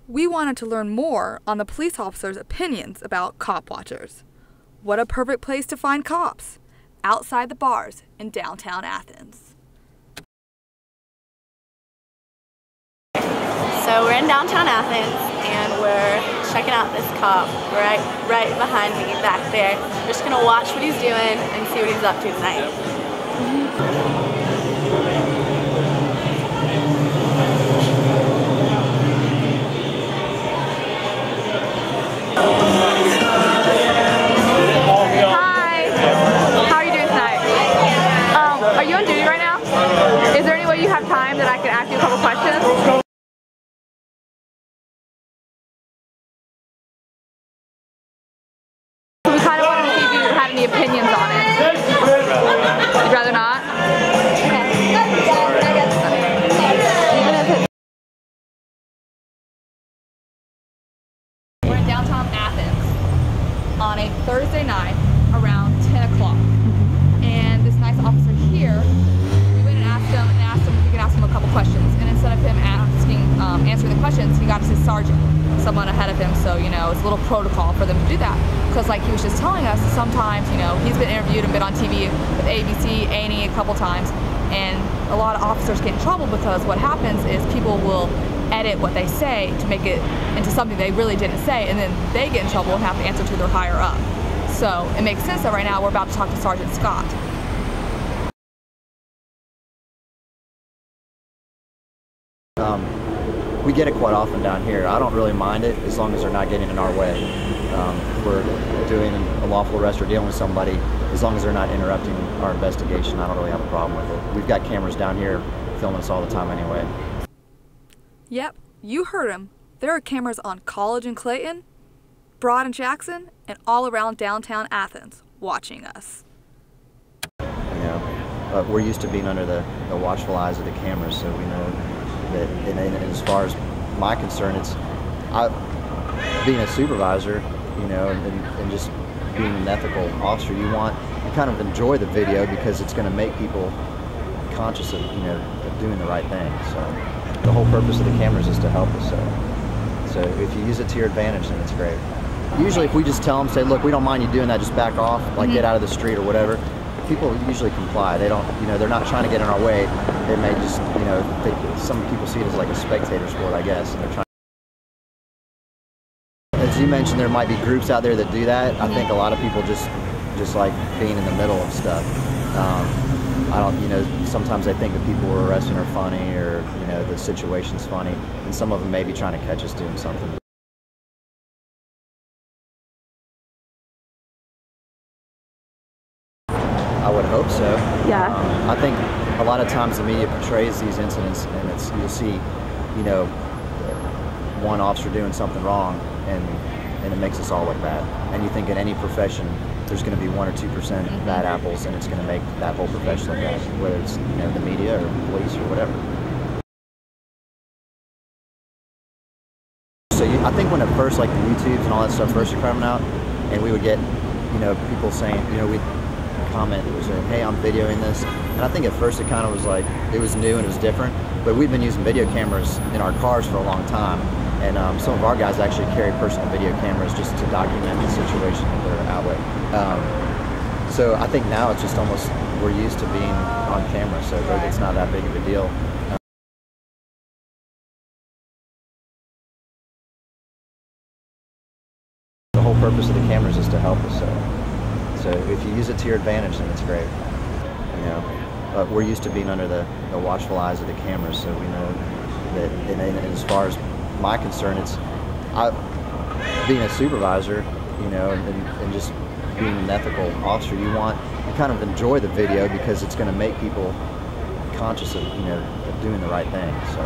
We wanted to learn more on the police officers' opinions about cop watchers. What a perfect place to find cops, outside the bars in downtown Athens. So we're in downtown Athens and we're checking out this cop right behind me back there. We're just gonna watch what he's doing and see what he's up to tonight. Hi! How are you doing tonight? Are you on duty right now? Is there any way you have time that I could ask you a couple questions? We kind of wanted to see if you had any opinions on it. You'd rather not? We're in downtown Athens on a Thursday night around 10 o'clock. And this nice officer here, we went and asked him if we could ask him a couple questions. And instead of him answering the questions, he got to say sergeant, someone ahead of him. So, you know, it's a little protocol for them to do that. Because like he was just telling us, sometimes, you know, he's been interviewed and been on TV with ABC, A&E a couple times. And a lot of officers get in trouble because what happens is people will edit what they say to make it into something they really didn't say, and then they get in trouble and have to answer to their higher up. So it makes sense that right now we're about to talk to Sergeant Scott. We get it quite often down here. I don't really mind it as long as they're not getting in our way. If we're doing a lawful arrest or dealing with somebody, as long as they're not interrupting our investigation, I don't really have a problem with it. We've got cameras down here filming us all the time anyway. Yep, you heard him. There are cameras on College and Clayton, Broad and Jackson, and all around downtown Athens watching us. You know, we're used to being under the watchful eyes of the cameras, so we know that, and as far as my concern, it's being a supervisor, you know, and just being an ethical officer. You kind of enjoy the video because it's going to make people conscious of, you know, of doing the right thing. So the whole purpose of the cameras is to help us. So if you use it to your advantage, then it's great. Usually, if we just tell them, say, look, we don't mind you doing that, just back off, like get out of the street or whatever. People usually comply. They don't, you know, they're not trying to get in our way. They may just, you know, some people see it as like a spectator sport, I guess, and they're trying. As you mentioned, there might be groups out there that do that. I think a lot of people just like being in the middle of stuff. I don't, you know, sometimes they think the people we're arresting are funny, or, you know, the situation's funny, and some of them may be trying to catch us doing something. I would hope so. Yeah. I think a lot of times the media portrays these incidents, and you'll see, you know, one officer doing something wrong, and it makes us all look bad. And you think in any profession, there's going to be 1 or 2% bad apples, and it's going to make that whole profession look bad, whether it's, you know, the media or police or whatever. So I think when at first, like the YouTubes and all that stuff first are coming out, and we would get, you know, people saying, you know, we'd comment saying, hey, I'm videoing this, and I think at first it kind of was like, it was new and it was different, but we've been using video cameras in our cars for a long time, and some of our guys actually carry personal video cameras just to document the situation that they're out with. So I think now it's just almost, we're used to being on camera, so it's not that big of a deal. The whole purpose of the cameras is to help us, so if you use it to your advantage, then it's great. You know, we're used to being under the watchful eyes of the cameras, so we know that, and as far as my concern, it's being a supervisor, you know, and just being an ethical officer. You kind of enjoy the video because it's going to make people conscious of, you know, of doing the right thing. So.